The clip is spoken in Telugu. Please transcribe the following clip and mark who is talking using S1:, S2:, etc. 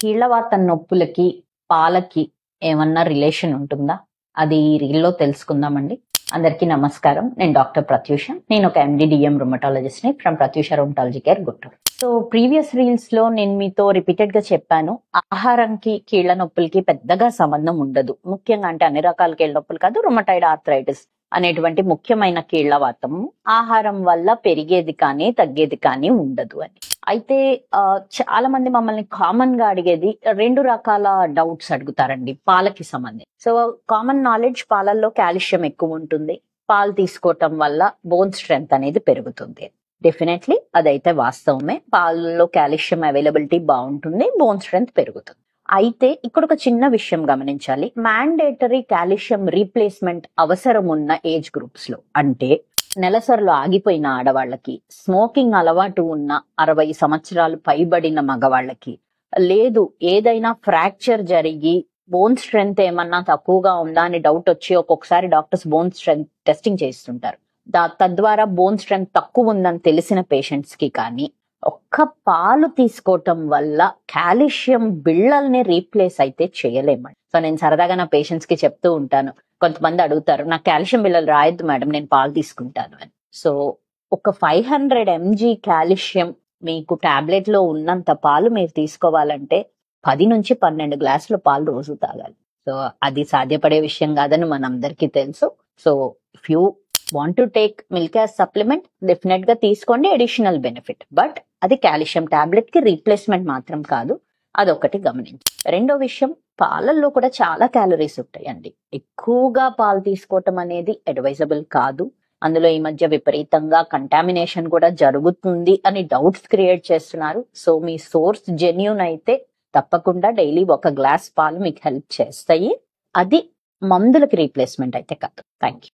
S1: కీళ్లవాతం నొప్పులకి పాలకి ఏమన్నా రిలేషన్ ఉంటుందా? అది ఈ రీల్లో తెలుసుకుందామండి. అందరికీ నమస్కారం. నేను డాక్టర్ ప్రత్యూష. నేను ఒక MD/DM రుమటాలజిస్ట్ ని from Pratyusha rheumatology care Guntur. So previous reels లో నేను మీతో రిపీటెడ్ గా చెప్పాను, ఆహారంకి కీళ్ల నొప్పులకి పెద్దగా సంబంధం ఉండదు. ముఖ్యంగా అంటే అన్ని రకాల కీళ్ల నొప్పులు కాదు, రుమటాయిడ్ ఆర్థరైటిస్ అనేటువంటి ముఖ్యమైన కీళ్లవాతం ఆహారం వల్ల పెరిగేది కానీ తగ్గేది కానీ ఉండదు అని. అయితే చాలా మంది మమ్మల్ని కామన్ గా అడిగేది రెండు రకాల డౌట్స్ అడుగుతారండి పాలకి సంబంధించి. సో కామన్ నాలెడ్జ్, పాలల్లో కాల్షియం ఎక్కువ ఉంటుంది, పాలు తీసుకోవటం వల్ల బోన్ స్ట్రెంగ్త్ అనేది పెరుగుతుంది. డెఫినెట్లీ అదైతే వాస్తవమే. పాలలో కాల్షియం అవైలబిలిటీ బాగుంటుంది, బోన్ స్ట్రెంగ్త్ పెరుగుతుంది. అయితే ఇక్కడ ఒక చిన్న విషయం గమనించాలి. మ్యాండేటరీ కాల్షియం రీప్లేస్మెంట్ అవసరం ఉన్న ఏజ్ గ్రూప్స్ లో, అంటే నెలసరిలో ఆగిపోయిన ఆడవాళ్ళకి, స్మోకింగ్ అలవాటు ఉన్న 60 సంవత్సరాలు పైబడిన మగవాళ్ళకి, లేదు ఏదైనా ఫ్రాక్చర్ జరిగి బోన్ స్ట్రెంగ్త్ ఏమన్నా తక్కువగా ఉందా అని డౌట్ వచ్చి ఒక్కొక్కసారి డాక్టర్స్ బోన్ స్ట్రెంగ్త్ టెస్టింగ్ చేస్తుంటారు. తద్వారా బోన్ స్ట్రెంగ్త్ తక్కువ ఉందని తెలిసిన పేషెంట్స్ కి కానీ ఒక్క పాలు తీసుకోవటం వల్ల కాల్షియం బిళ్ళల్ని రీప్లేస్ అయితే చేయలేమండి. సో నేను సరదాగా నా పేషెంట్స్ కి చెప్తూ ఉంటాను, కొంతమంది అడుగుతారు నాకు కాల్షియం బిళ్ళలు రాయొద్దు మేడం, నేను పాలు తీసుకుంటాను అని. సో ఒక 500 mg కాల్షియం మీకు టాబ్లెట్ లో ఉన్నంత పాలు మీరు తీసుకోవాలంటే 10 నుంచి 12 గ్లాసుల పాలు రోజు తాగాలి. సో అది సాధ్యపడే విషయం కాదని మనందరికీ తెలుసు. So if you want to take milk as supplement, definite గా తీసుకోండి, అడిషనల్ బెనిఫిట్. బట్ అది కాల్షియం టాబ్లెట్ కి రీప్లేస్మెంట్ మాత్రం కాదు, అదొకటి గమనించి. రెండో విషయం, పాలల్లో కూడా చాలా క్యాలరీస్ ఉంటాయండి. ఎక్కువగా పాలు తీసుకోవటం అనేది అడ్వైజబుల్ కాదు. అందులో ఈ మధ్య విపరీతంగా కంటామినేషన్ కూడా జరుగుతుంది అని డౌట్స్ క్రియేట్ చేస్తున్నారు. సో మీ సోర్స్ జెన్యూన్ అయితే తప్పకుండా డైలీ 1 గ్లాస్ పాలు మీకు హెల్ప్ చేస్తాయి. అది మందులకి రీప్లేస్మెంట్ అయితే కాదు. Thank you.